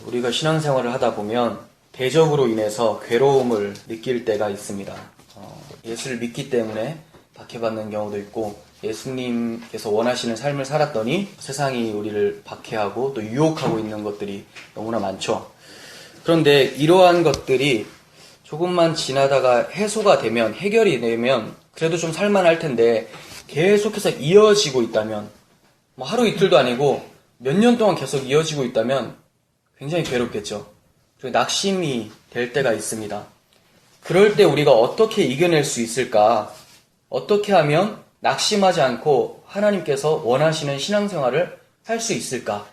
우리가 신앙생활을 하다 보면 대적으로 인해서 괴로움을 느낄 때가 있습니다. 예수를 믿기 때문에 박해받는 경우도 있고, 예수님께서 원하시는 삶을 살았더니 세상이 우리를 박해하고 또 유혹하고 있는 것들이 너무나 많죠. 그런데 이러한 것들이 조금만 지나다가 해소가 되면, 해결이 되면 그래도 좀 살만할 텐데, 계속해서 이어지고 있다면, 하루 이틀도 아니고 몇 년 동안 계속 이어지고 있다면 굉장히 괴롭겠죠. 그리고 낙심이 될 때가 있습니다. 그럴 때 우리가 어떻게 이겨낼 수 있을까? 어떻게 하면 낙심하지 않고 하나님께서 원하시는 신앙생활을 할 수 있을까?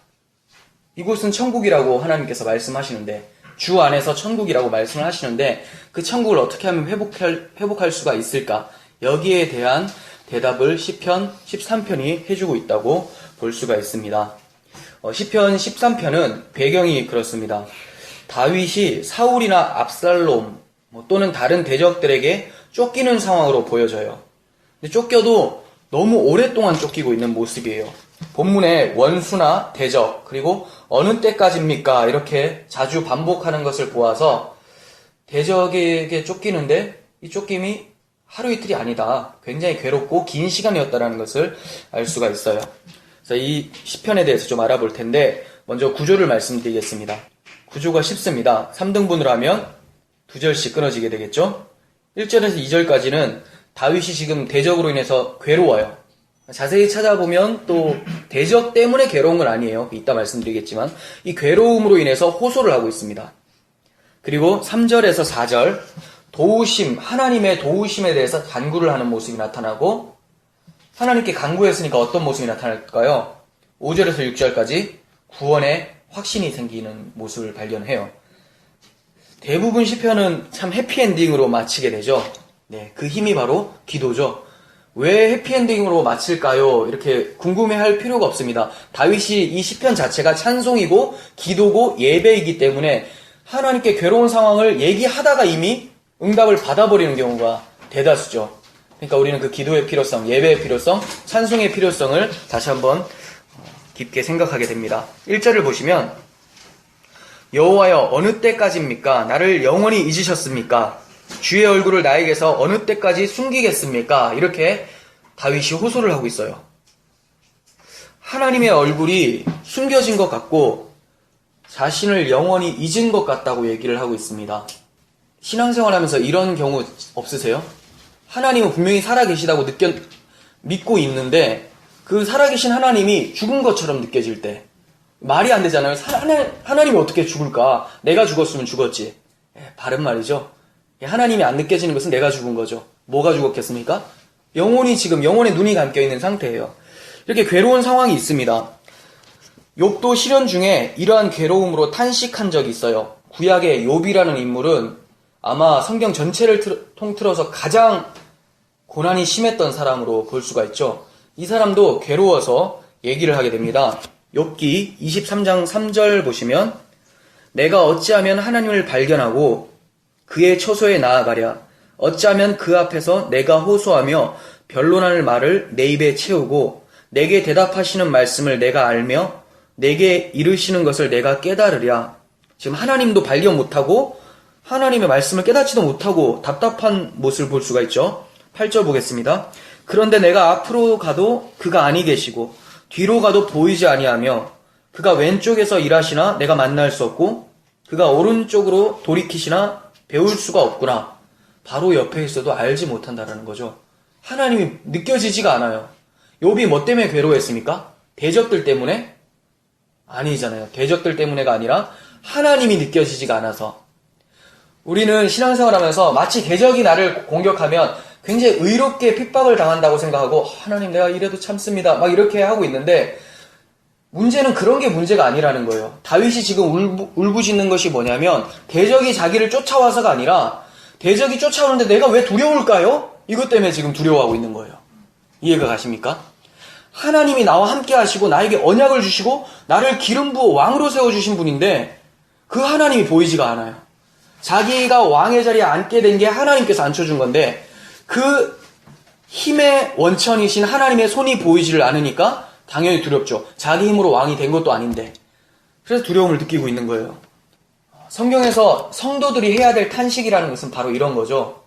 이곳은 천국이라고 하나님께서 말씀하시는데, 주 안에서 천국이라고 말씀을 하시는데, 그 천국을 어떻게 하면 회복할 수가 있을까? 여기에 대한 대답을 시편 13편이 해주고 있다고 볼 수가 있습니다. 시편 13편은 배경이 그렇습니다. 다윗이 사울이나 압살롬 또는 다른 대적들에게 쫓기는 상황으로 보여져요. 근데 쫓겨도 너무 오랫동안 쫓기고 있는 모습이에요. 본문에 원수나 대적, 그리고 어느 때까지입니까? 이렇게 자주 반복하는 것을 보아서 대적에게 쫓기는데 이 쫓김이 하루 이틀이 아니다. 굉장히 괴롭고 긴 시간이었다는 것을 알 수가 있어요. 그래서 이 시편에 대해서 좀 알아볼 텐데, 먼저 구조를 말씀드리겠습니다. 구조가 쉽습니다. 3등분으로 하면 2절씩 끊어지게 되겠죠? 1절에서 2절까지는 다윗이 지금 대적으로 인해서 괴로워요. 자세히 찾아보면 또 대적 때문에 괴로운 건 아니에요. 이따 말씀드리겠지만 이 괴로움으로 인해서 호소를 하고 있습니다. 그리고 3절에서 4절 도우심, 하나님의 도우심에 대해서 간구를 하는 모습이 나타나고, 하나님께 간구했으니까 어떤 모습이 나타날까요? 5절에서 6절까지 구원의 확신이 생기는 모습을 발견해요. 대부분 시편은 참 해피엔딩으로 마치게 되죠. 네, 그 힘이 바로 기도죠. 왜 해피엔딩으로 마칠까요? 이렇게 궁금해할 필요가 없습니다. 다윗이 이 시편 자체가 찬송이고 기도고 예배이기 때문에 하나님께 괴로운 상황을 얘기하다가 이미 응답을 받아버리는 경우가 대다수죠. 그러니까 우리는 그 기도의 필요성, 예배의 필요성, 찬송의 필요성을 다시 한번 깊게 생각하게 됩니다. 1절을 보시면 여호와여 어느 때까지입니까? 나를 영원히 잊으셨습니까? 주의 얼굴을 나에게서 어느 때까지 숨기겠습니까? 이렇게 다윗이 호소를 하고 있어요. 하나님의 얼굴이 숨겨진 것 같고 자신을 영원히 잊은 것 같다고 얘기를 하고 있습니다. 신앙생활하면서 이런 경우 없으세요? 하나님은 분명히 살아계시다고 믿고 있는데 그 살아계신 하나님이 죽은 것처럼 느껴질 때 말이 안 되잖아요. 하나님이 어떻게 죽을까? 내가 죽었으면 죽었지. 바른 말이죠. 하나님이 안 느껴지는 것은 내가 죽은 거죠. 뭐가 죽었겠습니까? 영혼이 지금 영혼의 눈이 감겨있는 상태예요. 이렇게 괴로운 상황이 있습니다. 욥도 시련 중에 이러한 괴로움으로 탄식한 적이 있어요. 구약의 욥이라는 인물은 아마 성경 전체를 통틀어서 가장 고난이 심했던 사람으로 볼 수가 있죠. 이 사람도 괴로워서 얘기를 하게 됩니다. 욥기 23장 3절 보시면 내가 어찌하면 하나님을 발견하고 그의 처소에 나아가랴. 어찌하면 그 앞에서 내가 호소하며 변론할 말을 내 입에 채우고 내게 대답하시는 말씀을 내가 알며 내게 이르시는 것을 내가 깨달으랴. 지금 하나님도 발견 못하고 하나님의 말씀을 깨닫지도 못하고 답답한 모습을 볼 수가 있죠. 8절 보겠습니다. 그런데 내가 앞으로 가도 그가 아니 계시고 뒤로 가도 보이지 아니하며 그가 왼쪽에서 일하시나 내가 만날 수 없고 그가 오른쪽으로 돌이키시나 배울 수가 없구나. 바로 옆에 있어도 알지 못한다라는 거죠. 하나님이 느껴지지가 않아요. 욥이 뭐 때문에 괴로워했습니까? 대적들 때문에? 아니잖아요. 대적들 때문에가 아니라 하나님이 느껴지지가 않아서. 우리는 신앙생활하면서 마치 대적이 나를 공격하면 굉장히 의롭게 핍박을 당한다고 생각하고 하나님 내가 이래도 참습니다. 막 이렇게 하고 있는데 문제는 그런 게 문제가 아니라는 거예요. 다윗이 지금 울부짖는 것이 뭐냐면 대적이 자기를 쫓아와서가 아니라 대적이 쫓아오는데 내가 왜 두려울까요? 이것 때문에 지금 두려워하고 있는 거예요. 이해가 가십니까? 하나님이 나와 함께 하시고 나에게 언약을 주시고 나를 기름 부어 왕으로 세워주신 분인데 그 하나님이 보이지가 않아요. 자기가 왕의 자리에 앉게 된 게 하나님께서 앉혀준 건데 그 힘의 원천이신 하나님의 손이 보이지를 않으니까 당연히 두렵죠. 자기 힘으로 왕이 된 것도 아닌데. 그래서 두려움을 느끼고 있는 거예요. 성경에서 성도들이 해야 될 탄식이라는 것은 바로 이런 거죠.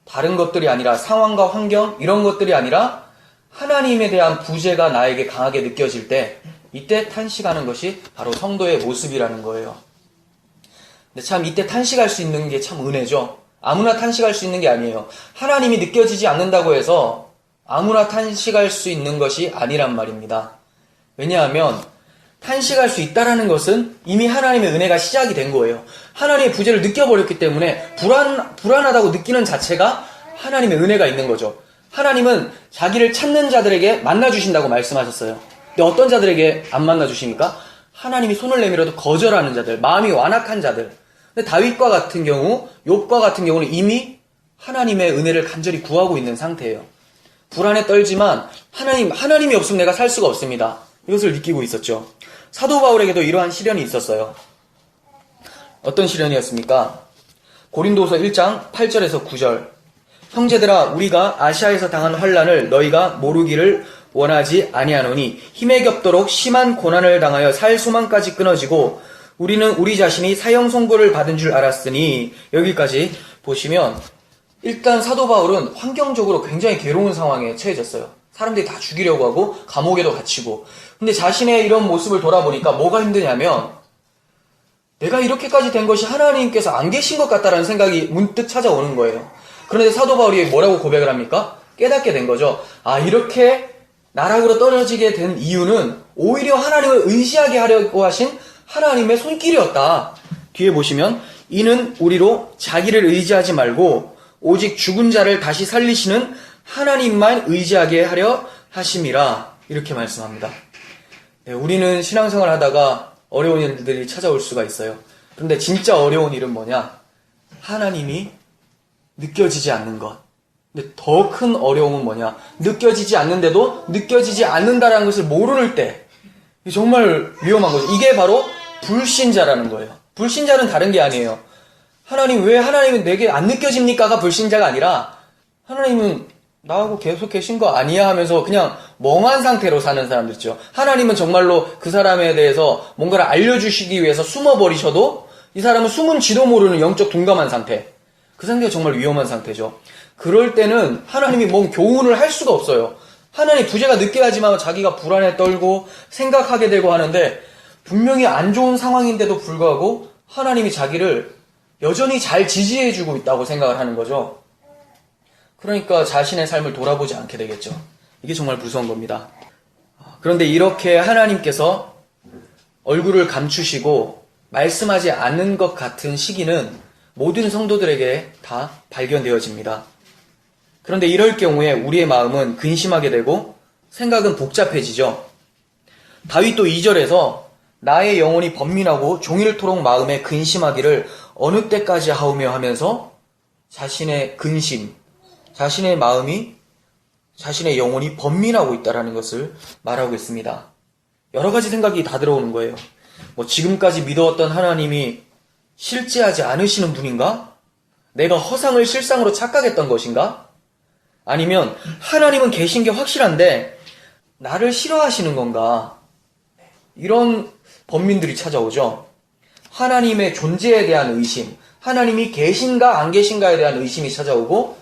다른 것들이 아니라 상황과 환경 이런 것들이 아니라 하나님에 대한 부재가 나에게 강하게 느껴질 때 이때 탄식하는 것이 바로 성도의 모습이라는 거예요. 근데 참 이때 탄식할 수 있는 게 참 은혜죠. 아무나 탄식할 수 있는 게 아니에요. 하나님이 느껴지지 않는다고 해서 아무나 탄식할 수 있는 것이 아니란 말입니다. 왜냐하면 탄식할 수 있다라는 것은 이미 하나님의 은혜가 시작이 된 거예요. 하나님의 부재를 느껴버렸기 때문에 불안하다고 느끼는 자체가 하나님의 은혜가 있는 거죠. 하나님은 자기를 찾는 자들에게 만나주신다고 말씀하셨어요. 근데 어떤 자들에게 안 만나주십니까? 하나님이 손을 내밀어도 거절하는 자들, 마음이 완악한 자들. 근데 다윗과 같은 경우, 욥과 같은 경우는 이미 하나님의 은혜를 간절히 구하고 있는 상태예요. 불안에 떨지만 하나님이 없으면 내가 살 수가 없습니다. 이것을 느끼고 있었죠. 사도 바울에게도 이러한 시련이 있었어요. 어떤 시련이었습니까? 고린도서 1장 8절에서 9절. 형제들아, 우리가 아시아에서 당한 환난을 너희가 모르기를 원하지 아니하노니 힘에 겹도록 심한 고난을 당하여 살 소망까지 끊어지고 우리는 우리 자신이 사형 선고를 받은 줄 알았으니. 여기까지 보시면 일단 사도 바울은 환경적으로 굉장히 괴로운 상황에 처해졌어요. 사람들이 다 죽이려고 하고 감옥에도 갇히고. 근데 자신의 이런 모습을 돌아보니까 뭐가 힘드냐면 내가 이렇게까지 된 것이 하나님께서 안 계신 것 같다라는 생각이 문득 찾아오는 거예요. 그런데 사도 바울이 뭐라고 고백을 합니까? 깨닫게 된 거죠. 아, 이렇게 나락으로 떨어지게 된 이유는 오히려 하나님을 의지하게 하려고 하신 하나님의 손길이었다. 뒤에 보시면 이는 우리로 자기를 의지하지 말고 오직 죽은 자를 다시 살리시는 하나님만 의지하게 하려 하심이라. 이렇게 말씀합니다. 네, 우리는 신앙생활 하다가 어려운 일들이 찾아올 수가 있어요. 그런데 진짜 어려운 일은 뭐냐? 하나님이 느껴지지 않는 것. 근데 더 큰 어려움은 뭐냐? 느껴지지 않는데도 느껴지지 않는다라는 것을 모르는 때. 정말 위험한 거죠. 이게 바로 불신자라는 거예요. 불신자는 다른 게 아니에요. 왜 하나님은 내게 안 느껴집니까가 불신자가 아니라 하나님은 나하고 계속 계신 거 아니야 하면서 그냥 멍한 상태로 사는 사람들 있죠. 하나님은 정말로 그 사람에 대해서 뭔가를 알려주시기 위해서 숨어버리셔도 이 사람은 숨은지도 모르는 영적 둔감한 상태. 그 상태가 정말 위험한 상태죠. 그럴 때는 하나님이 뭔 교훈을 할 수가 없어요. 하나님 부재가 느껴야지만 자기가 불안에 떨고 생각하게 되고 하는데 분명히 안 좋은 상황인데도 불구하고 하나님이 자기를 여전히 잘 지지해주고 있다고 생각을 하는 거죠. 그러니까 자신의 삶을 돌아보지 않게 되겠죠. 이게 정말 무서운 겁니다. 그런데 이렇게 하나님께서 얼굴을 감추시고 말씀하지 않는 것 같은 시기는 모든 성도들에게 다 발견되어집니다. 그런데 이럴 경우에 우리의 마음은 근심하게 되고 생각은 복잡해지죠. 다윗도 2절에서 나의 영혼이 번민하고 종일토록 마음에 근심하기를 어느 때까지 하오며 하면서 자신의 근심, 자신의 마음이, 자신의 영혼이 번민하고 있다는 것을 말하고 있습니다. 여러 가지 생각이 다 들어오는 거예요. 지금까지 믿어왔던 하나님이 실제하지 않으시는 분인가? 내가 허상을 실상으로 착각했던 것인가? 아니면 하나님은 계신 게 확실한데 나를 싫어하시는 건가? 이런 번민들이 찾아오죠. 하나님의 존재에 대한 의심, 하나님이 계신가 안 계신가에 대한 의심이 찾아오고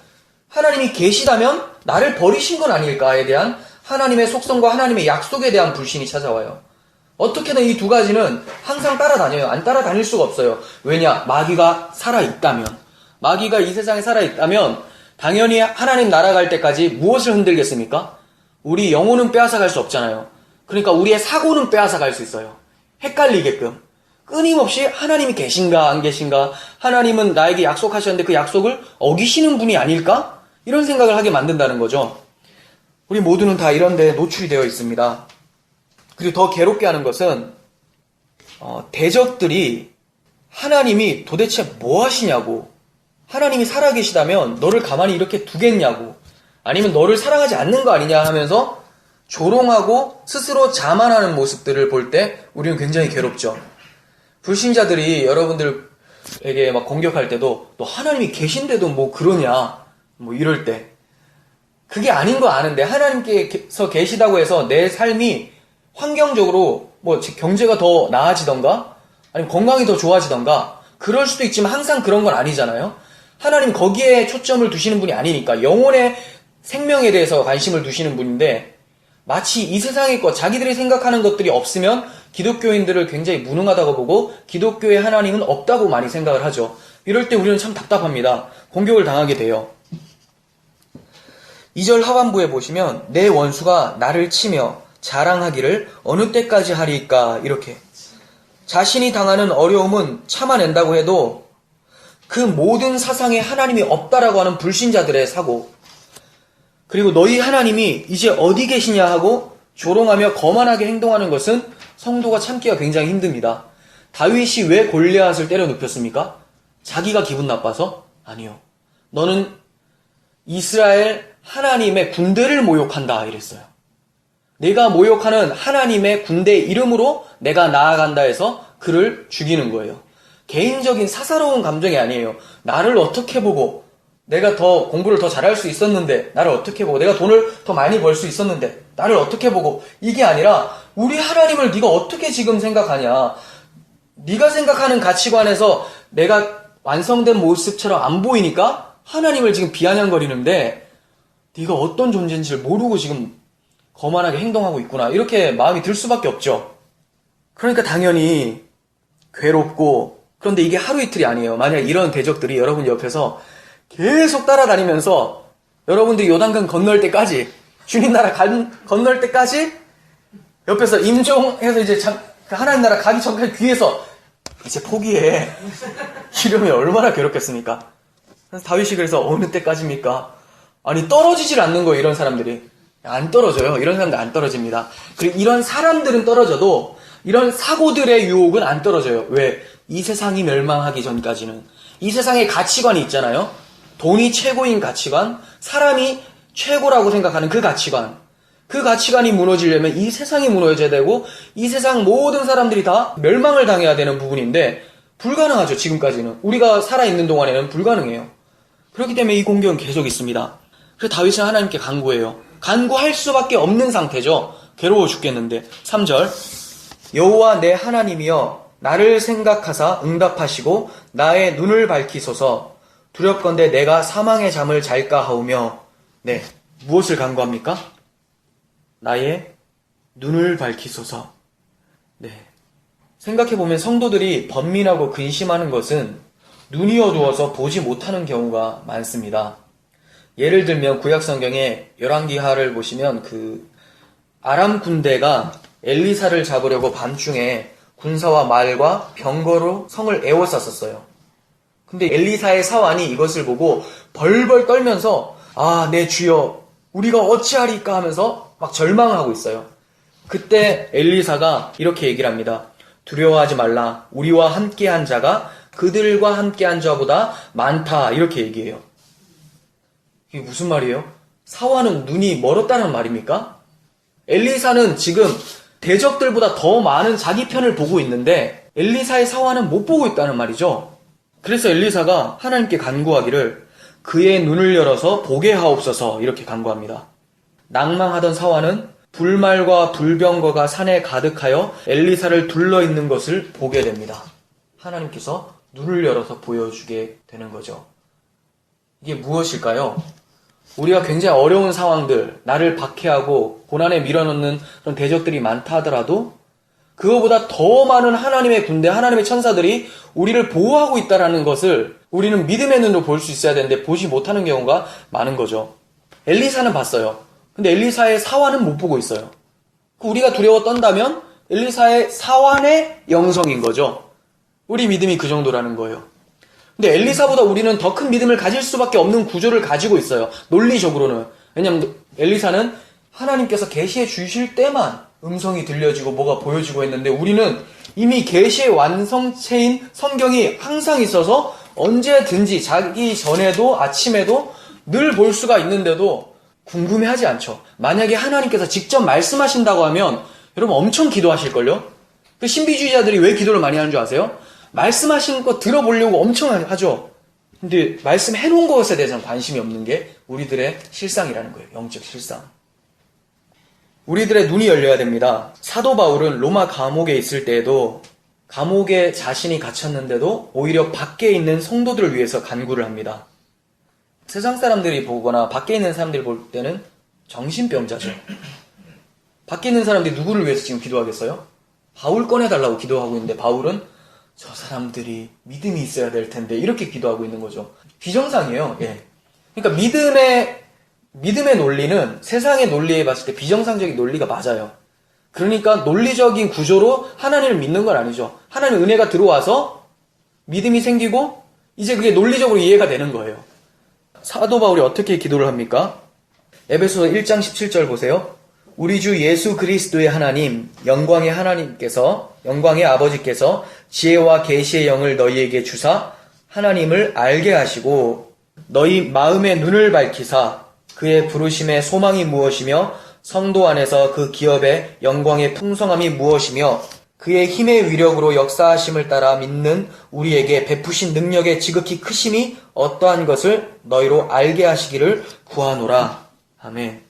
하나님이 계시다면 나를 버리신 건 아닐까에 대한 하나님의 속성과 하나님의 약속에 대한 불신이 찾아와요. 어떻게든 이 두 가지는 항상 따라다녀요. 안 따라다닐 수가 없어요. 왜냐? 마귀가 살아있다면, 마귀가 이 세상에 살아있다면 당연히 하나님 나라 갈 때까지 무엇을 흔들겠습니까? 우리 영혼은 빼앗아갈 수 없잖아요. 그러니까 우리의 사고는 빼앗아갈 수 있어요. 헷갈리게끔. 끊임없이 하나님이 계신가 안 계신가, 하나님은 나에게 약속하셨는데 그 약속을 어기시는 분이 아닐까? 이런 생각을 하게 만든다는 거죠. 우리 모두는 다 이런 데 노출이 되어 있습니다. 그리고 더 괴롭게 하는 것은 대적들이 하나님이 도대체 뭐 하시냐고, 하나님이 살아계시다면 너를 가만히 이렇게 두겠냐고, 아니면 너를 사랑하지 않는 거 아니냐 하면서 조롱하고 스스로 자만하는 모습들을 볼 때 우리는 굉장히 괴롭죠. 불신자들이 여러분들에게 막 공격할 때도 너 하나님이 계신데도 뭐 그러냐 이럴 때, 그게 아닌 거 아는데 하나님께서 계시다고 해서 내 삶이 환경적으로 경제가 더 나아지던가 아니면 건강이 더 좋아지던가 그럴 수도 있지만 항상 그런 건 아니잖아요. 하나님 거기에 초점을 두시는 분이 아니니까 영혼의 생명에 대해서 관심을 두시는 분인데 마치 이 세상의 것, 자기들이 생각하는 것들이 없으면 기독교인들을 굉장히 무능하다고 보고 기독교의 하나님은 없다고 많이 생각을 하죠. 이럴 때 우리는 참 답답합니다. 공격을 당하게 돼요. 2절 하반부에 보시면 내 원수가 나를 치며 자랑하기를 어느 때까지 하리이까 이렇게 자신이 당하는 어려움은 참아낸다고 해도 그 모든 사상에 하나님이 없다라고 하는 불신자들의 사고 그리고 너희 하나님이 이제 어디 계시냐 하고 조롱하며 거만하게 행동하는 것은 성도가 참기가 굉장히 힘듭니다. 다윗이 왜 골리앗을 때려 눕혔습니까? 자기가 기분 나빠서? 아니요. 너는 이스라엘 하나님의 군대를 모욕한다 이랬어요. 내가 모욕하는 하나님의 군대 이름으로 내가 나아간다 해서 그를 죽이는 거예요. 개인적인 사사로운 감정이 아니에요. 나를 어떻게 보고 내가 더 공부를 더 잘할 수 있었는데 나를 어떻게 보고 내가 돈을 더 많이 벌 수 있었는데 나를 어떻게 보고 이게 아니라 우리 하나님을 네가 어떻게 지금 생각하냐. 네가 생각하는 가치관에서 내가 완성된 모습처럼 안 보이니까 하나님을 지금 비아냥거리는데 네가 어떤 존재인지를 모르고 지금 거만하게 행동하고 있구나. 이렇게 마음이 들 수밖에 없죠. 그러니까 당연히 괴롭고 그런데 이게 하루 이틀이 아니에요. 만약 이런 대적들이 여러분 옆에서 계속 따라다니면서 여러분들이 요단강 건널 때까지 주님 나라 건널 때까지 옆에서 임종해서 이제 하나님 나라 가기 전까지 귀에서 이제 포기해. 이러면 얼마나 괴롭겠습니까? 그래서 다윗이 그래서 어느 때까지입니까? 아니 떨어지질 않는 거예요. 이런 사람들이. 안 떨어져요. 이런 사람들 안 떨어집니다. 그리고 이런 사람들은 떨어져도 이런 사고들의 유혹은 안 떨어져요. 왜? 이 세상이 멸망하기 전까지는. 이 세상의 가치관이 있잖아요. 돈이 최고인 가치관, 사람이 최고라고 생각하는 그 가치관. 그 가치관이 무너지려면 이 세상이 무너져야 되고 이 세상 모든 사람들이 다 멸망을 당해야 되는 부분인데 불가능하죠. 지금까지는. 우리가 살아있는 동안에는 불가능해요. 그렇기 때문에 이 공격은 계속 있습니다. 그래서 다윗은 하나님께 간구해요. 간구할 수밖에 없는 상태죠. 괴로워 죽겠는데. 3절 여호와 내 하나님이여 나를 생각하사 응답하시고 나의 눈을 밝히소서 두렵건대 내가 사망의 잠을 잘까 하오며 네 무엇을 간구합니까? 나의 눈을 밝히소서. 네 생각해보면 성도들이 번민하고 근심하는 것은 눈이 어두워서 보지 못하는 경우가 많습니다. 예를 들면 구약성경에 열왕기하를 보시면 그 아람 군대가 엘리사를 잡으려고 밤중에 군사와 말과 병거로 성을 에워쌌었어요. 근데 엘리사의 사환이 이것을 보고 벌벌 떨면서 아, 내 주여 우리가 어찌하리까 하면서 막 절망하고 있어요. 그때 엘리사가 이렇게 얘기를 합니다. 두려워하지 말라. 우리와 함께한 자가 그들과 함께한 자보다 많다. 이렇게 얘기해요. 이게 무슨 말이에요? 사환은 눈이 멀었다는 말입니까? 엘리사는 지금 대적들보다 더 많은 자기 편을 보고 있는데 엘리사의 사환은 못 보고 있다는 말이죠. 그래서 엘리사가 하나님께 간구하기를 그의 눈을 열어서 보게 하옵소서 이렇게 간구합니다. 낭망하던 사환은 불말과 불병거가 산에 가득하여 엘리사를 둘러있는 것을 보게 됩니다. 하나님께서 눈을 열어서 보여주게 되는 거죠. 이게 무엇일까요? 우리가 굉장히 어려운 상황들, 나를 박해하고 고난에 밀어넣는 그런 대적들이 많다 하더라도 그거보다 더 많은 하나님의 군대, 하나님의 천사들이 우리를 보호하고 있다는 것을 우리는 믿음의 눈으로 볼 수 있어야 되는데 보지 못하는 경우가 많은 거죠. 엘리사는 봤어요. 근데 엘리사의 사환은 못 보고 있어요. 우리가 두려워 떤다면 엘리사의 사환의 영성인 거죠. 우리 믿음이 그 정도라는 거예요. 근데 엘리사보다 우리는 더 큰 믿음을 가질 수밖에 없는 구조를 가지고 있어요. 논리적으로는. 왜냐하면 엘리사는 하나님께서 계시해 주실 때만 음성이 들려지고 뭐가 보여지고 했는데 우리는 이미 계시의 완성체인 성경이 항상 있어서 언제든지 자기 전에도 아침에도 늘 볼 수가 있는데도 궁금해하지 않죠. 만약에 하나님께서 직접 말씀하신다고 하면 여러분 엄청 기도하실걸요? 그 신비주의자들이 왜 기도를 많이 하는 줄 아세요? 말씀하신 거 들어보려고 엄청 하죠. 근데 말씀해 놓은 것에 대해서는 관심이 없는 게 우리들의 실상이라는 거예요. 영적 실상. 우리들의 눈이 열려야 됩니다. 사도 바울은 로마 감옥에 있을 때에도 감옥에 자신이 갇혔는데도 오히려 밖에 있는 성도들을 위해서 간구를 합니다. 세상 사람들이 보거나 밖에 있는 사람들이 볼 때는 정신병자죠. 밖에 있는 사람들이 누구를 위해서 지금 기도하겠어요? 바울 꺼내달라고 기도하고 있는데 바울은 저 사람들이 믿음이 있어야 될 텐데 이렇게 기도하고 있는 거죠. 비정상이에요. 예. 그러니까 믿음의 논리는 세상의 논리에 봤을 때 비정상적인 논리가 맞아요. 그러니까 논리적인 구조로 하나님을 믿는 건 아니죠. 하나님의 은혜가 들어와서 믿음이 생기고 이제 그게 논리적으로 이해가 되는 거예요. 사도 바울이 어떻게 기도를 합니까? 에베소서 1장 17절 보세요. 우리 주 예수 그리스도의 하나님, 영광의 아버지께서 지혜와 계시의 영을 너희에게 주사 하나님을 알게 하시고 너희 마음의 눈을 밝히사 그의 부르심의 소망이 무엇이며 성도 안에서 그 기업의 영광의 풍성함이 무엇이며 그의 힘의 위력으로 역사하심을 따라 믿는 우리에게 베푸신 능력의 지극히 크심이 어떠한 것을 너희로 알게 하시기를 구하노라. 아멘.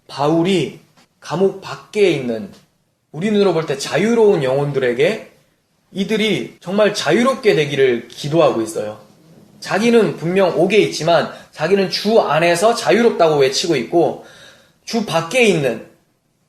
바울이 감옥 밖에 있는 우리 눈으로 볼 때 자유로운 영혼들에게 이들이 정말 자유롭게 되기를 기도하고 있어요. 자기는 분명 옥에 있지만 자기는 주 안에서 자유롭다고 외치고 있고 주 밖에 있는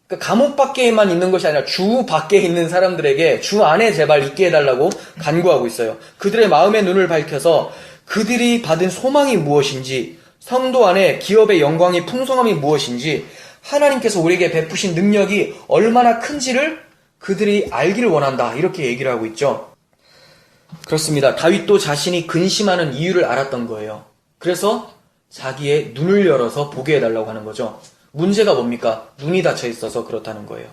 그러니까 감옥 밖에만 있는 것이 아니라 주 밖에 있는 사람들에게 주 안에 제발 있게 해달라고 간구하고 있어요. 그들의 마음의 눈을 밝혀서 그들이 받은 소망이 무엇인지 성도 안에 기업의 영광이 풍성함이 무엇인지 하나님께서 우리에게 베푸신 능력이 얼마나 큰지를 그들이 알기를 원한다. 이렇게 얘기를 하고 있죠. 그렇습니다. 다윗도 자신이 근심하는 이유를 알았던 거예요. 그래서 자기의 눈을 열어서 보게 해달라고 하는 거죠. 문제가 뭡니까? 눈이 닫혀 있어서 그렇다는 거예요.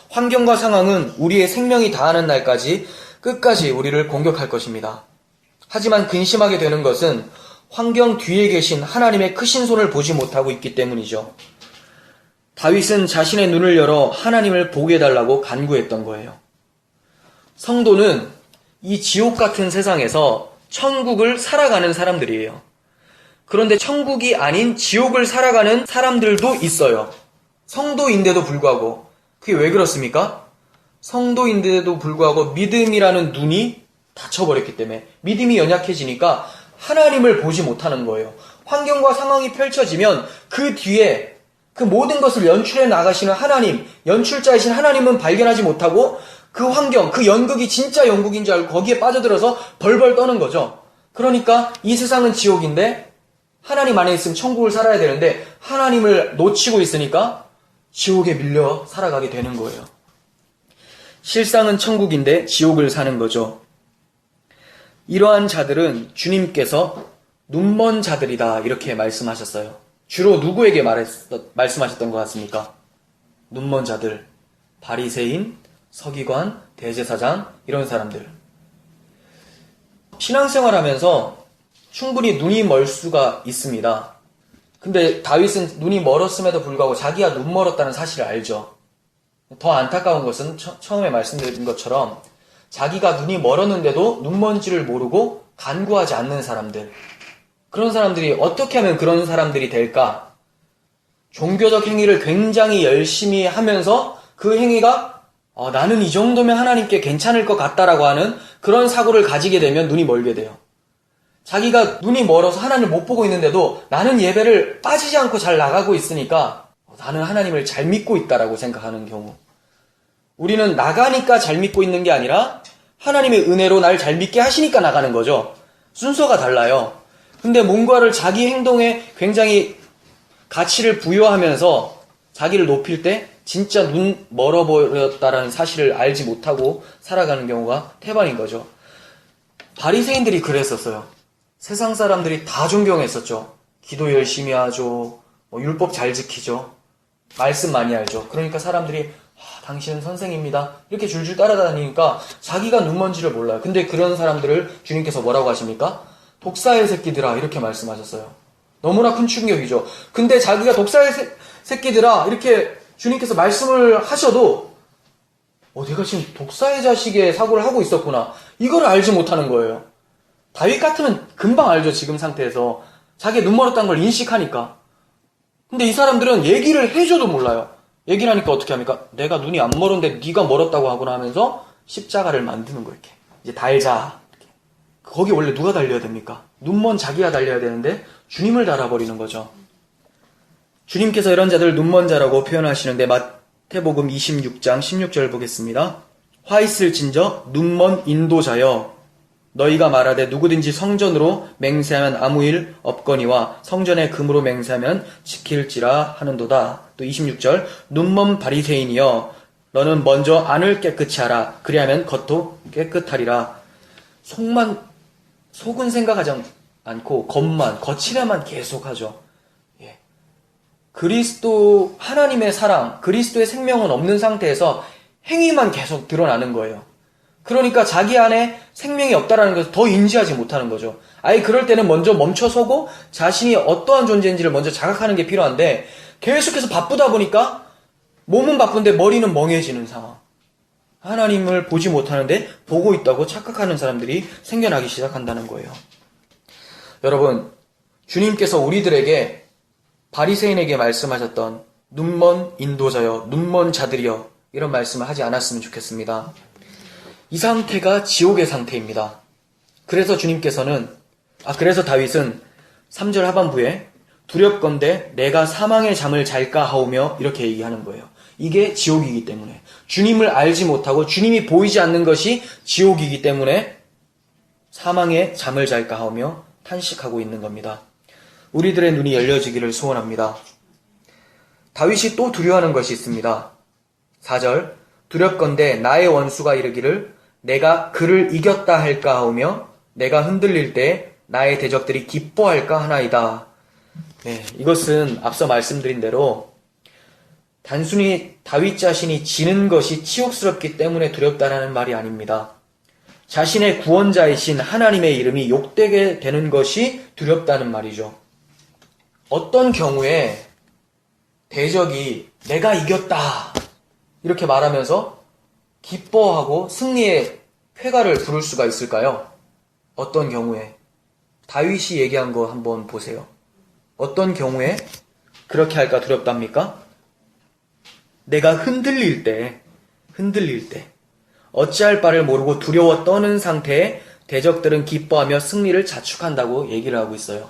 환경과 상황은 우리의 생명이 다하는 날까지 끝까지 우리를 공격할 것입니다. 하지만 근심하게 되는 것은 환경 뒤에 계신 하나님의 크신 손을 보지 못하고 있기 때문이죠. 다윗은 자신의 눈을 열어 하나님을 보게 해달라고 간구했던 거예요. 성도는 이 지옥 같은 세상에서 천국을 살아가는 사람들이에요. 그런데 천국이 아닌 지옥을 살아가는 사람들도 있어요. 성도인데도 불구하고. 그게 왜 그렇습니까? 성도인데도 불구하고 믿음이라는 눈이 닫혀버렸기 때문에 믿음이 연약해지니까 하나님을 보지 못하는 거예요. 환경과 상황이 펼쳐지면 그 뒤에 그 모든 것을 연출해 나가시는 하나님, 연출자이신 하나님은 발견하지 못하고 그 환경, 그 연극이 진짜 연극인 줄 알고 거기에 빠져들어서 벌벌 떠는 거죠. 그러니까 이 세상은 지옥인데 하나님 안에 있으면 천국을 살아야 되는데 하나님을 놓치고 있으니까 지옥에 밀려 살아가게 되는 거예요. 실상은 천국인데 지옥을 사는 거죠. 이러한 자들은 주님께서 눈먼 자들이다 이렇게 말씀하셨어요. 주로 누구에게 말씀하셨던 것 같습니까? 눈먼 자들, 바리새인, 서기관, 대제사장 이런 사람들. 신앙생활하면서 충분히 눈이 멀 수가 있습니다. 근데 다윗은 눈이 멀었음에도 불구하고 자기가 눈 멀었다는 사실을 알죠. 더 안타까운 것은 처음에 말씀드린 것처럼 자기가 눈이 멀었는데도 눈먼지를 모르고 간구하지 않는 사람들. 그런 사람들이 어떻게 하면 그런 사람들이 될까? 종교적 행위를 굉장히 열심히 하면서 그 행위가 나는 이 정도면 하나님께 괜찮을 것 같다라고 하는 그런 사고를 가지게 되면 눈이 멀게 돼요. 자기가 눈이 멀어서 하나님을 못 보고 있는데도 나는 예배를 빠지지 않고 잘 나가고 있으니까 나는 하나님을 잘 믿고 있다라고 생각하는 경우. 우리는 나가니까 잘 믿고 있는 게 아니라 하나님의 은혜로 날 잘 믿게 하시니까 나가는 거죠. 순서가 달라요. 근데 뭔가를 자기 행동에 굉장히 가치를 부여하면서 자기를 높일 때 진짜 눈 멀어버렸다라는 사실을 알지 못하고 살아가는 경우가 태반인 거죠. 바리새인들이 그랬었어요. 세상 사람들이 다 존경했었죠. 기도 열심히 하죠. 율법 잘 지키죠. 말씀 많이 알죠. 그러니까 사람들이 당신은 선생입니다. 이렇게 줄줄 따라다니니까 자기가 눈먼지를 몰라요. 근데 그런 사람들을 주님께서 뭐라고 하십니까? 독사의 새끼들아 이렇게 말씀하셨어요. 너무나 큰 충격이죠. 근데 자기가 독사의 새끼들아 이렇게 주님께서 말씀을 하셔도 내가 지금 독사의 자식의 사고를 하고 있었구나. 이걸 알지 못하는 거예요. 다윗 같으면 금방 알죠. 지금 상태에서. 자기가 눈 멀었다는 걸 인식하니까. 근데 이 사람들은 얘기를 해줘도 몰라요. 얘기를 하니까 어떻게 합니까? 내가 눈이 안 멀었는데 네가 멀었다고 하구나 하면서 십자가를 만드는 거예요. 이렇게. 이제 달자. 이렇게. 거기 원래 누가 달려야 됩니까? 눈먼 자기가 달려야 되는데 주님을 달아버리는 거죠. 주님께서 이런 자들을 눈먼 자라고 표현하시는데 마태복음 26장 16절 보겠습니다. 화 있을진저 눈먼 인도자여 너희가 말하되 누구든지 성전으로 맹세하면 아무 일 없거니와 성전에 금으로 맹세하면 지킬지라 하는도다. 또 26절 눈먼 바리새인이여 너는 먼저 안을 깨끗이 하라 그리하면 겉도 깨끗하리라. 속은 생각하지 않고 거칠에만 계속하죠. 예. 그리스도 하나님의 사랑, 그리스도의 생명은 없는 상태에서 행위만 계속 드러나는 거예요. 그러니까 자기 안에 생명이 없다라는 것을 더 인지하지 못하는 거죠. 아예 그럴 때는 먼저 멈춰서고 자신이 어떠한 존재인지를 먼저 자각하는 게 필요한데 계속해서 바쁘다 보니까 몸은 바쁜데 머리는 멍해지는 상황. 하나님을 보지 못하는데 보고 있다고 착각하는 사람들이 생겨나기 시작한다는 거예요. 여러분, 주님께서 우리들에게 바리새인에게 말씀하셨던 눈먼 인도자여, 눈먼 자들이여 이런 말씀을 하지 않았으면 좋겠습니다. 이 상태가 지옥의 상태입니다. 그래서 다윗은 3절 하반부에 두렵건대 내가 사망의 잠을 잘까 하오며 이렇게 얘기하는 거예요. 이게 지옥이기 때문에 주님을 알지 못하고 주님이 보이지 않는 것이 지옥이기 때문에 사망의 잠을 잘까 하오며 탄식하고 있는 겁니다. 우리들의 눈이 열려지기를 소원합니다. 다윗이 또 두려워하는 것이 있습니다. 4절 두렵건대 나의 원수가 이르기를 내가 그를 이겼다 할까 하오며 내가 흔들릴 때 나의 대적들이 기뻐할까 하나이다. 네, 이것은 앞서 말씀드린 대로 단순히 다윗 자신이 지는 것이 치욕스럽기 때문에 두렵다라는 말이 아닙니다. 자신의 구원자이신 하나님의 이름이 욕되게 되는 것이 두렵다는 말이죠. 어떤 경우에 대적이 내가 이겼다 이렇게 말하면서 기뻐하고 승리의 쾌가를 부를 수가 있을까요? 어떤 경우에? 다윗이 얘기한 거 한번 보세요. 어떤 경우에 그렇게 할까 두렵답니까? 내가 흔들릴 때 어찌할 바를 모르고 두려워 떠는 상태에 대적들은 기뻐하며 승리를 자축한다고 얘기를 하고 있어요.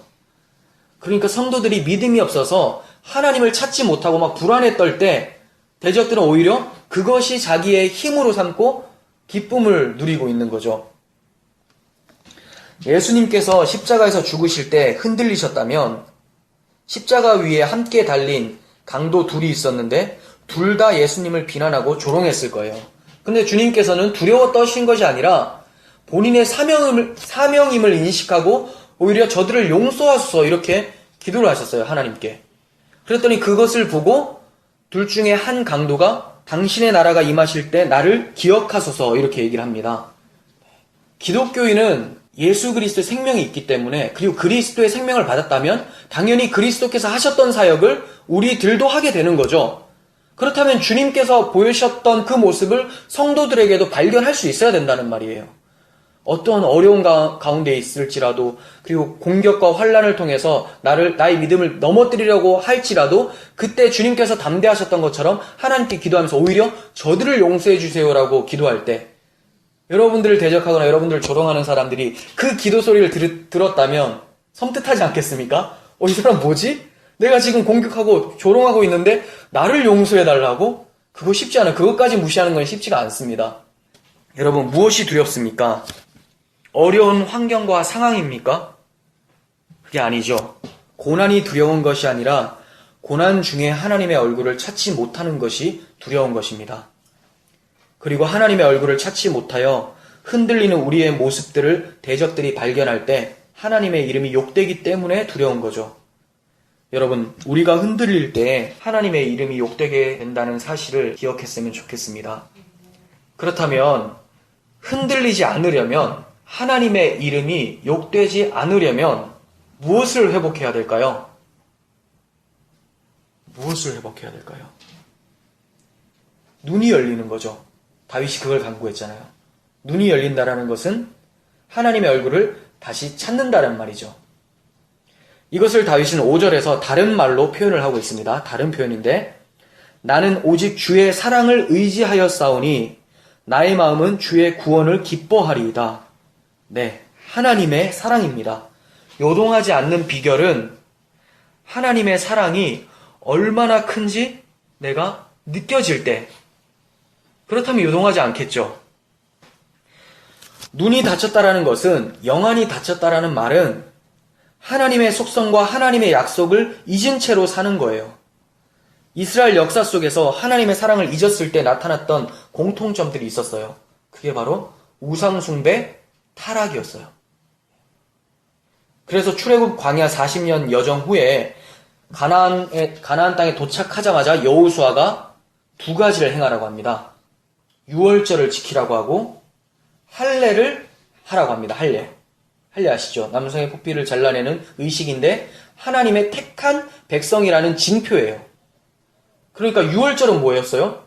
그러니까 성도들이 믿음이 없어서 하나님을 찾지 못하고 막 불안에 떨 때 대적들은 오히려 그것이 자기의 힘으로 삼고 기쁨을 누리고 있는 거죠. 예수님께서 십자가에서 죽으실 때 흔들리셨다면 십자가 위에 함께 달린 강도 둘이 있었는데 둘 다 예수님을 비난하고 조롱했을 거예요. 근데 주님께서는 두려워 떠신 것이 아니라 본인의 사명임을 인식하고 오히려 저들을 용서하소서 이렇게 기도를 하셨어요. 하나님께. 그랬더니 그것을 보고 둘 중에 한 강도가 당신의 나라가 임하실 때 나를 기억하소서 이렇게 얘기를 합니다. 기독교인은 예수 그리스도의 생명이 있기 때문에 그리고 그리스도의 생명을 받았다면 당연히 그리스도께서 하셨던 사역을 우리들도 하게 되는 거죠. 그렇다면 주님께서 보여주셨던 그 모습을 성도들에게도 발견할 수 있어야 된다는 말이에요. 어떠한 어려운 가운데 있을지라도 그리고 공격과 환난을 통해서 나의 믿음을 넘어뜨리려고 할지라도 그때 주님께서 담대하셨던 것처럼 하나님께 기도하면서 오히려 저들을 용서해 주세요라고 기도할 때 여러분들을 대적하거나 여러분들을 조롱하는 사람들이 그 기도 소리를 들었다면 섬뜩하지 않겠습니까? 이 사람 뭐지? 내가 지금 공격하고 조롱하고 있는데 나를 용서해달라고? 그거 쉽지 않아요. 그것까지 무시하는 건 쉽지가 않습니다. 여러분 무엇이 두렵습니까? 어려운 환경과 상황입니까? 그게 아니죠. 고난이 두려운 것이 아니라 고난 중에 하나님의 얼굴을 찾지 못하는 것이 두려운 것입니다. 그리고 하나님의 얼굴을 찾지 못하여 흔들리는 우리의 모습들을 대적들이 발견할 때 하나님의 이름이 욕되기 때문에 두려운 거죠. 여러분, 우리가 흔들릴 때 하나님의 이름이 욕되게 된다는 사실을 기억했으면 좋겠습니다. 그렇다면 흔들리지 않으려면 하나님의 이름이 욕되지 않으려면 무엇을 회복해야 될까요? 무엇을 회복해야 될까요? 눈이 열리는 거죠. 다윗이 그걸 간구했잖아요. 눈이 열린다라는 것은 하나님의 얼굴을 다시 찾는다는 말이죠. 이것을 다윗은 5절에서 다른 말로 표현을 하고 있습니다. 다른 표현인데 나는 오직 주의 사랑을 의지하여 싸우니 나의 마음은 주의 구원을 기뻐하리이다. 네, 하나님의 사랑입니다. 요동하지 않는 비결은 하나님의 사랑이 얼마나 큰지 내가 느껴질 때, 그렇다면 요동하지 않겠죠. 눈이 닫혔다라는 것은, 영안이 닫혔다라는 말은 하나님의 속성과 하나님의 약속을 잊은 채로 사는 거예요. 이스라엘 역사 속에서 하나님의 사랑을 잊었을 때 나타났던 공통점들이 있었어요. 그게 바로 우상숭배, 타락이었어요. 그래서 출애굽 광야 40년 여정 후에 가나안 땅에 도착하자마자 여호수아가 두 가지를 행하라고 합니다. 유월절을 지키라고 하고 할례를 하라고 합니다. 할례 아시죠? 남성의 포피를 잘라내는 의식인데 하나님의 택한 백성이라는 징표예요. 그러니까 유월절은 뭐였어요?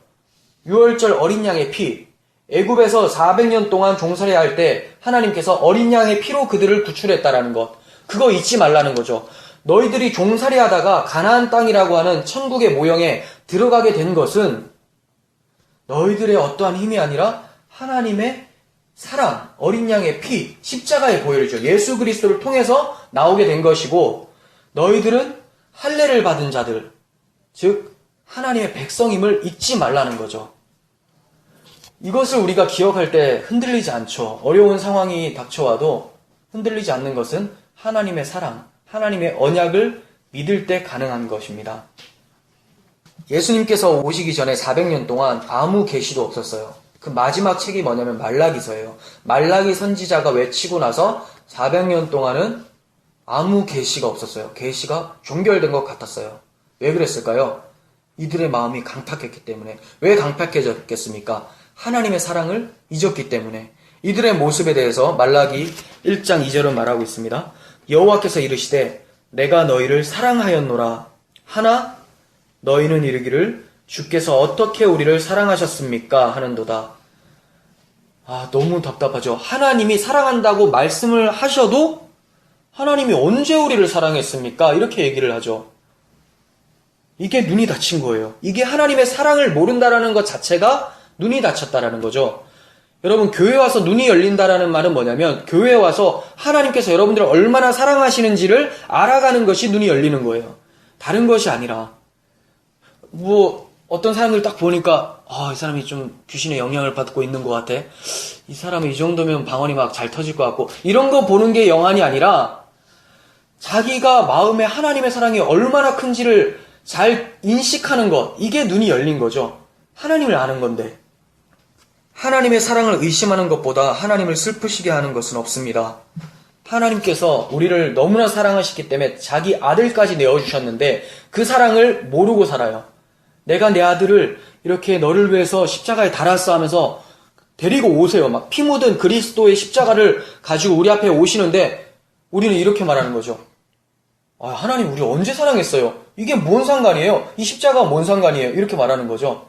유월절 어린 양의 피, 애굽에서 400년 동안 종살이 할 때 하나님께서 어린 양의 피로 그들을 구출했다라는 것, 그거 잊지 말라는 거죠. 너희들이 종살이 하다가 가나안 땅이라고 하는 천국의 모형에 들어가게 된 것은 너희들의 어떠한 힘이 아니라 하나님의 사랑, 어린 양의 피, 십자가의 보혈이죠. 예수 그리스도를 통해서 나오게 된 것이고, 너희들은 할례를 받은 자들, 즉 하나님의 백성임을 잊지 말라는 거죠. 이것을 우리가 기억할 때 흔들리지 않죠. 어려운 상황이 닥쳐와도 흔들리지 않는 것은 하나님의 사랑, 하나님의 언약을 믿을 때 가능한 것입니다. 예수님께서 오시기 전에 400년 동안 아무 계시도 없었어요. 그 마지막 책이 뭐냐면 말라기서예요. 말라기 선지자가 외치고 나서 400년 동안은 아무 계시가 없었어요. 계시가 종결된 것 같았어요. 왜 그랬을까요? 이들의 마음이 강팍했기 때문에. 왜 강팍해졌겠습니까? 하나님의 사랑을 잊었기 때문에. 이들의 모습에 대해서 말라기 1장 2절은 말하고 있습니다. 여호와께서 이르시되 내가 너희를 사랑하였노라. 하나 너희는 이르기를 주께서 어떻게 우리를 사랑하셨습니까? 하는도다. 너무 답답하죠. 하나님이 사랑한다고 말씀을 하셔도 하나님이 언제 우리를 사랑했습니까? 이렇게 얘기를 하죠. 이게 눈이 닫힌 거예요. 이게 하나님의 사랑을 모른다라는 것 자체가 눈이 닫혔다라는 거죠. 여러분, 교회 와서 눈이 열린다라는 말은 뭐냐면 교회에 와서 하나님께서 여러분들을 얼마나 사랑하시는지를 알아가는 것이 눈이 열리는 거예요. 다른 것이 아니라 어떤 사람들 딱 보니까 이 사람이 좀 귀신의 영향을 받고 있는 것 같아. 이 사람이 이 정도면 방언이 막 잘 터질 것 같고, 이런 거 보는 게 영안이 아니라 자기가 마음에 하나님의 사랑이 얼마나 큰지를 잘 인식하는 것, 이게 눈이 열린 거죠. 하나님을 아는 건데. 하나님의 사랑을 의심하는 것보다 하나님을 슬프시게 하는 것은 없습니다. 하나님께서 우리를 너무나 사랑하시기 때문에 자기 아들까지 내어주셨는데 그 사랑을 모르고 살아요. 내가 내 아들을 이렇게 너를 위해서 십자가에 달았어 하면서 데리고 오세요. 막 피 묻은 그리스도의 십자가를 가지고 우리 앞에 오시는데 우리는 이렇게 말하는 거죠. 하나님 우리 언제 사랑했어요? 이게 뭔 상관이에요? 이 십자가가 뭔 상관이에요? 이렇게 말하는 거죠.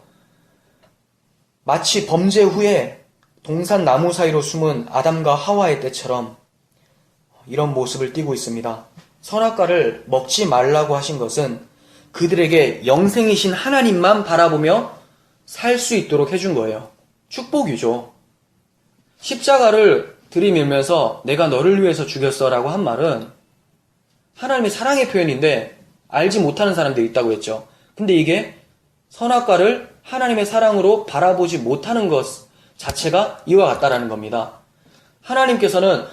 마치 범죄 후에 동산 나무 사이로 숨은 아담과 하와의 때처럼 이런 모습을 띠고 있습니다. 선악과를 먹지 말라고 하신 것은 그들에게 영생이신 하나님만 바라보며 살 수 있도록 해준 거예요. 축복이죠. 십자가를 들이밀면서 내가 너를 위해서 죽였어 라고 한 말은 하나님의 사랑의 표현인데 알지 못하는 사람들이 있다고 했죠. 근데 이게 선악과를 하나님의 사랑으로 바라보지 못하는 것 자체가 이와 같다라는 겁니다. 하나님께서는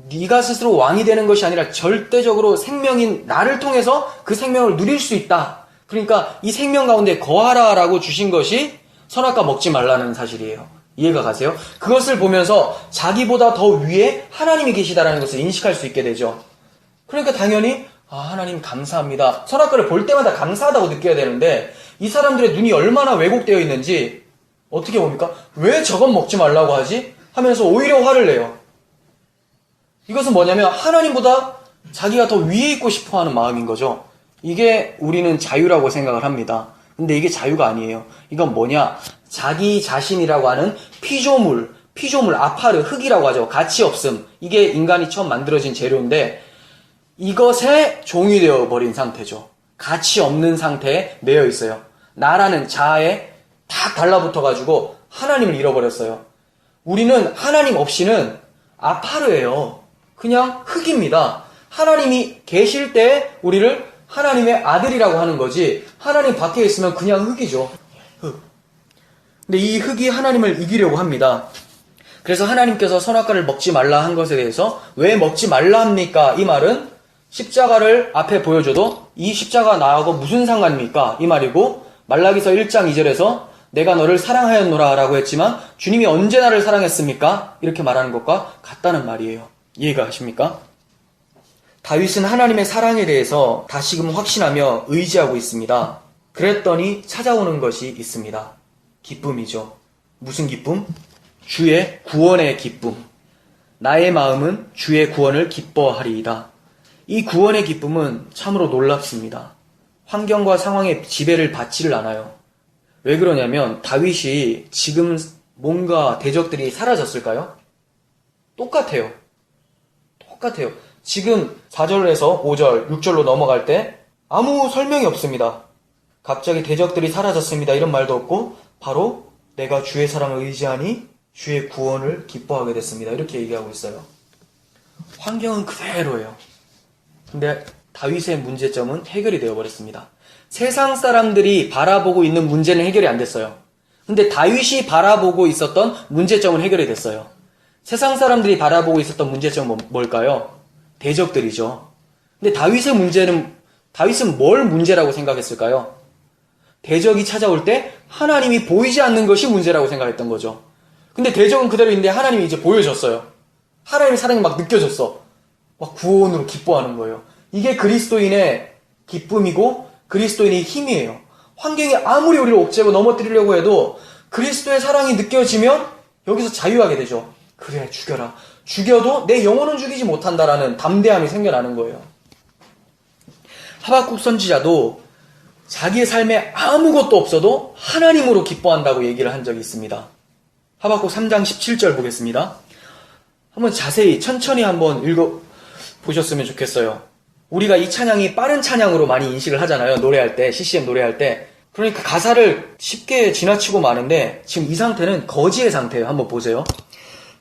네가 스스로 왕이 되는 것이 아니라 절대적으로 생명인 나를 통해서 그 생명을 누릴 수 있다. 그러니까 이 생명 가운데 거하라라고 주신 것이 선악과 먹지 말라는 사실이에요. 이해가 가세요? 그것을 보면서 자기보다 더 위에 하나님이 계시다라는 것을 인식할 수 있게 되죠. 그러니까 당연히 하나님 감사합니다. 선악과를 볼 때마다 감사하다고 느껴야 되는데 이 사람들의 눈이 얼마나 왜곡되어 있는지 어떻게 봅니까? 왜 저건 먹지 말라고 하지? 하면서 오히려 화를 내요. 이것은 뭐냐면 하나님보다 자기가 더 위에 있고 싶어하는 마음인 거죠. 이게 우리는 자유라고 생각을 합니다. 근데 이게 자유가 아니에요. 이건 뭐냐? 자기 자신이라고 하는 피조물, 아파르, 흙이라고 하죠. 가치 없음. 이게 인간이 처음 만들어진 재료인데 이것에 종이 되어버린 상태죠. 가치 없는 상태에 매여 있어요. 나라는 자아에 탁 달라붙어가지고 하나님을 잃어버렸어요. 우리는 하나님 없이는 아파르예요. 그냥 흙입니다. 하나님이 계실 때 우리를 하나님의 아들이라고 하는 거지, 하나님 밖에 있으면 그냥 흙이죠. 흙. 근데 이 흙이 하나님을 이기려고 합니다. 그래서 하나님께서 선악과를 먹지 말라 한 것에 대해서 왜 먹지 말라 합니까? 이 말은 십자가를 앞에 보여줘도 이 십자가 나하고 무슨 상관입니까? 이 말이고, 말라기서 1장 2절에서 내가 너를 사랑하였노라 라고 했지만 주님이 언제 나를 사랑했습니까? 이렇게 말하는 것과 같다는 말이에요. 이해가 가십니까? 다윗은 하나님의 사랑에 대해서 다시금 확신하며 의지하고 있습니다. 그랬더니 찾아오는 것이 있습니다. 기쁨이죠. 무슨 기쁨? 주의 구원의 기쁨. 나의 마음은 주의 구원을 기뻐하리이다. 이 구원의 기쁨은 참으로 놀랍습니다. 환경과 상황의 지배를 받지를 않아요. 왜 그러냐면 다윗이 지금 뭔가 대적들이 사라졌을까요? 똑같아요. 지금 4절에서 5절, 6절로 넘어갈 때 아무 설명이 없습니다. 갑자기 대적들이 사라졌습니다. 이런 말도 없고 바로 내가 주의 사랑을 의지하니 주의 구원을 기뻐하게 됐습니다. 이렇게 얘기하고 있어요. 환경은 그대로예요. 근데 다윗의 문제점은 해결이 되어버렸습니다. 세상 사람들이 바라보고 있는 문제는 해결이 안 됐어요. 근데 다윗이 바라보고 있었던 문제점은 해결이 됐어요. 세상 사람들이 바라보고 있었던 문제점은 뭘까요? 대적들이죠. 근데 다윗은 뭘 문제라고 생각했을까요? 대적이 찾아올 때 하나님이 보이지 않는 것이 문제라고 생각했던 거죠. 근데 대적은 그대로 있는데 하나님이 이제 보여줬어요. 하나님의 사랑이 막 느껴졌어. 막 구원으로 기뻐하는 거예요. 이게 그리스도인의 기쁨이고 그리스도인의 힘이에요. 환경이 아무리 우리를 옥죄고 넘어뜨리려고 해도 그리스도의 사랑이 느껴지면 여기서 자유하게 되죠. 그래, 죽여라. 죽여도 내 영혼은 죽이지 못한다라는 담대함이 생겨나는 거예요. 하박국 선지자도 자기의 삶에 아무것도 없어도 하나님으로 기뻐한다고 얘기를 한 적이 있습니다. 하박국 3장 17절 보겠습니다. 한번 자세히 천천히 한번 읽어보셨으면 좋겠어요. 우리가 이 찬양이 빠른 찬양으로 많이 인식을 하잖아요. 노래할 때, CCM 노래할 때. 그러니까 가사를 쉽게 지나치고 마는데 지금 이 상태는 거지의 상태예요. 한번 보세요.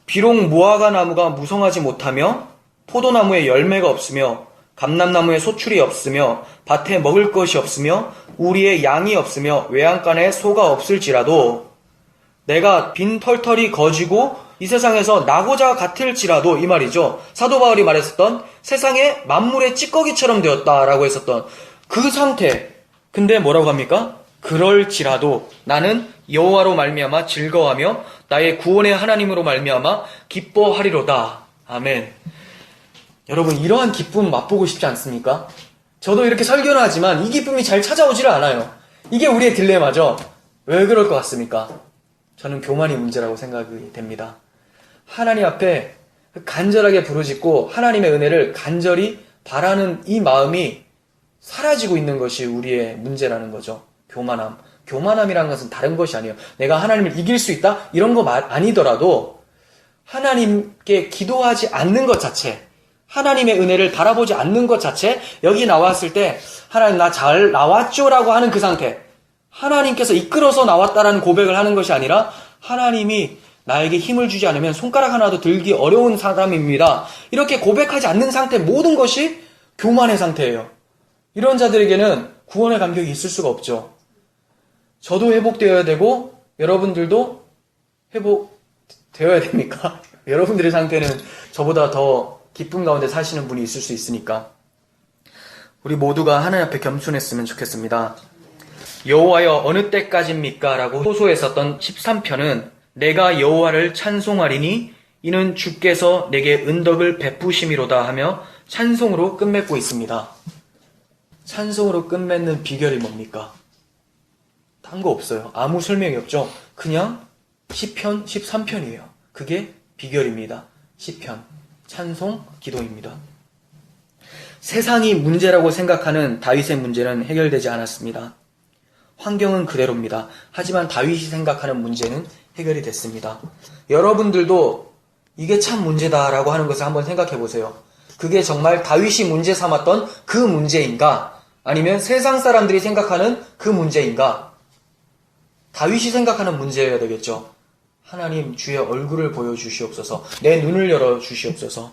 비록 무화과 나무가 무성하지 못하며 포도나무에 열매가 없으며 감람나무에 소출이 없으며 밭에 먹을 것이 없으며 우리의 양이 없으며 외양간에 소가 없을지라도 내가 빈 털털이 거지고 이 세상에서 나고자 같을지라도, 이 말이죠. 사도 바울이 말했었던 세상의 만물의 찌꺼기처럼 되었다라고 했었던 그 상태. 근데 뭐라고 합니까? 그럴지라도 나는 여호와로 말미암아 즐거워하며 나의 구원의 하나님으로 말미암아 기뻐하리로다. 아멘. 여러분, 이러한 기쁨 맛보고 싶지 않습니까? 저도 이렇게 설교를 하지만 이 기쁨이 잘 찾아오지를 않아요. 이게 우리의 딜레마죠. 왜 그럴 것 같습니까? 저는 교만이 문제라고 생각이 됩니다. 하나님 앞에 간절하게 부르짖고 하나님의 은혜를 간절히 바라는 이 마음이 사라지고 있는 것이 우리의 문제라는 거죠. 교만함이라는 것은 다른 것이 아니에요. 내가 하나님을 이길 수 있다? 이런 거 아니더라도 하나님께 기도하지 않는 것 자체, 하나님의 은혜를 바라보지 않는 것 자체, 여기 나왔을 때 하나님 나 잘 나왔죠? 라고 하는 그 상태, 하나님께서 이끌어서 나왔다라는 고백을 하는 것이 아니라 하나님이 나에게 힘을 주지 않으면 손가락 하나도 들기 어려운 사람입니다. 이렇게 고백하지 않는 상태, 모든 것이 교만의 상태예요. 이런 자들에게는 구원의 감격이 있을 수가 없죠. 저도 회복되어야 되고 여러분들도 회복되어야 됩니까? 여러분들의 상태는 저보다 더 기쁨 가운데 사시는 분이 있을 수 있으니까 우리 모두가 하나님 앞에 겸손했으면 좋겠습니다. 여호와여 어느 때까지입니까? 라고 호소했었던 13편은 내가 여호와를 찬송하리니 이는 주께서 내게 은덕을 베푸심이로다 하며 찬송으로 끝맺고 있습니다. 찬송으로 끝맺는 비결이 뭡니까? 딴 거 없어요. 아무 설명이 없죠. 그냥 시편 13편이에요. 그게 비결입니다. 시편, 찬송, 기도입니다. 세상이 문제라고 생각하는 다윗의 문제는 해결되지 않았습니다. 환경은 그대로입니다. 하지만 다윗이 생각하는 문제는 해결이 됐습니다. 여러분들도 이게 참 문제다라고 하는 것을 한번 생각해 보세요. 그게 정말 다윗이 문제 삼았던 그 문제인가? 아니면 세상 사람들이 생각하는 그 문제인가? 다윗이 생각하는 문제여야 되겠죠. 하나님 주의 얼굴을 보여주시옵소서. 내 눈을 열어주시옵소서.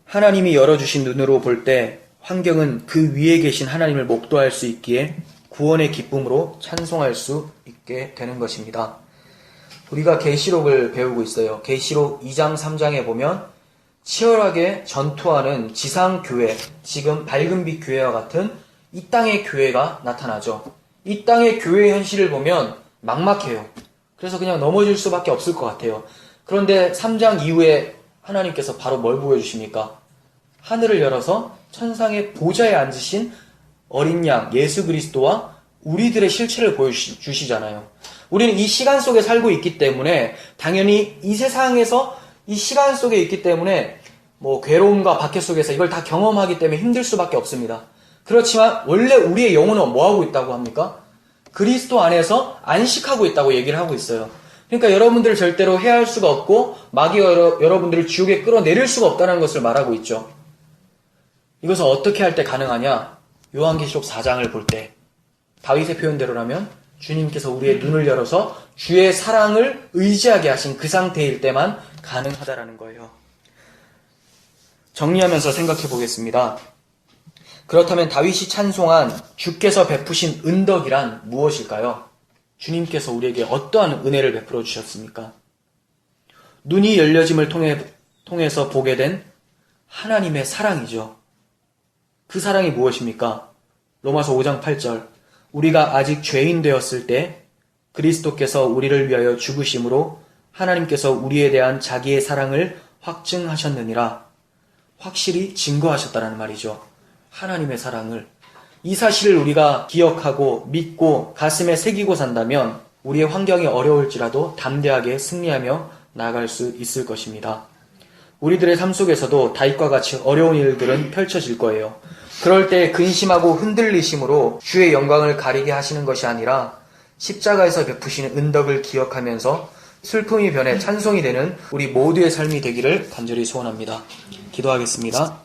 하나님이 열어주신 눈으로 볼 때 환경은 그 위에 계신 하나님을 목도할 수 있기에 구원의 기쁨으로 찬송할 수 있게 되는 것입니다. 우리가 계시록을 배우고 있어요. 계시록 2장 3장에 보면 치열하게 전투하는 지상교회, 지금 밝은빛 교회와 같은 이 땅의 교회가 나타나죠. 이 땅의 교회의 현실을 보면 막막해요. 그래서 그냥 넘어질 수밖에 없을 것 같아요. 그런데 3장 이후에 하나님께서 바로 뭘 보여주십니까? 하늘을 열어서 천상의 보좌에 앉으신 어린 양 예수 그리스도와 우리들의 실체를 보여주시잖아요. 우리는 이 시간 속에 살고 있기 때문에 당연히 이 세상에서 이 시간 속에 있기 때문에 괴로움과 박해 속에서 이걸 다 경험하기 때문에 힘들 수밖에 없습니다. 그렇지만 원래 우리의 영혼은 뭐하고 있다고 합니까? 그리스도 안에서 안식하고 있다고 얘기를 하고 있어요. 그러니까 여러분들을 절대로 해할 수가 없고 마귀가 여러분들을 지옥에 끌어내릴 수가 없다는 것을 말하고 있죠. 이것을 어떻게 할 때 가능하냐? 요한계시록 4장을 볼 때 다윗의 표현대로라면 주님께서 우리의 눈을 열어서 주의 사랑을 의지하게 하신 그 상태일 때만 가능하다라는 거예요. 정리하면서 생각해 보겠습니다. 그렇다면 다윗이 찬송한 주께서 베푸신 은덕이란 무엇일까요? 주님께서 우리에게 어떠한 은혜를 베풀어 주셨습니까? 눈이 열려짐을 통해서 보게 된 하나님의 사랑이죠. 그 사랑이 무엇입니까? 로마서 5장 8절 우리가 아직 죄인 되었을 때 그리스도께서 우리를 위하여 죽으심으로 하나님께서 우리에 대한 자기의 사랑을 확증하셨느니라. 확실히 증거하셨다는 말이죠. 하나님의 사랑을. 이 사실을 우리가 기억하고 믿고 가슴에 새기고 산다면 우리의 환경이 어려울지라도 담대하게 승리하며 나아갈 수 있을 것입니다. 우리들의 삶 속에서도 다윗과 같이 어려운 일들은 펼쳐질 거예요. 그럴 때 근심하고 흔들리심으로 주의 영광을 가리게 하시는 것이 아니라 십자가에서 베푸시는 은덕을 기억하면서 슬픔이 변해 찬송이 되는 우리 모두의 삶이 되기를 간절히 소원합니다. 기도하겠습니다.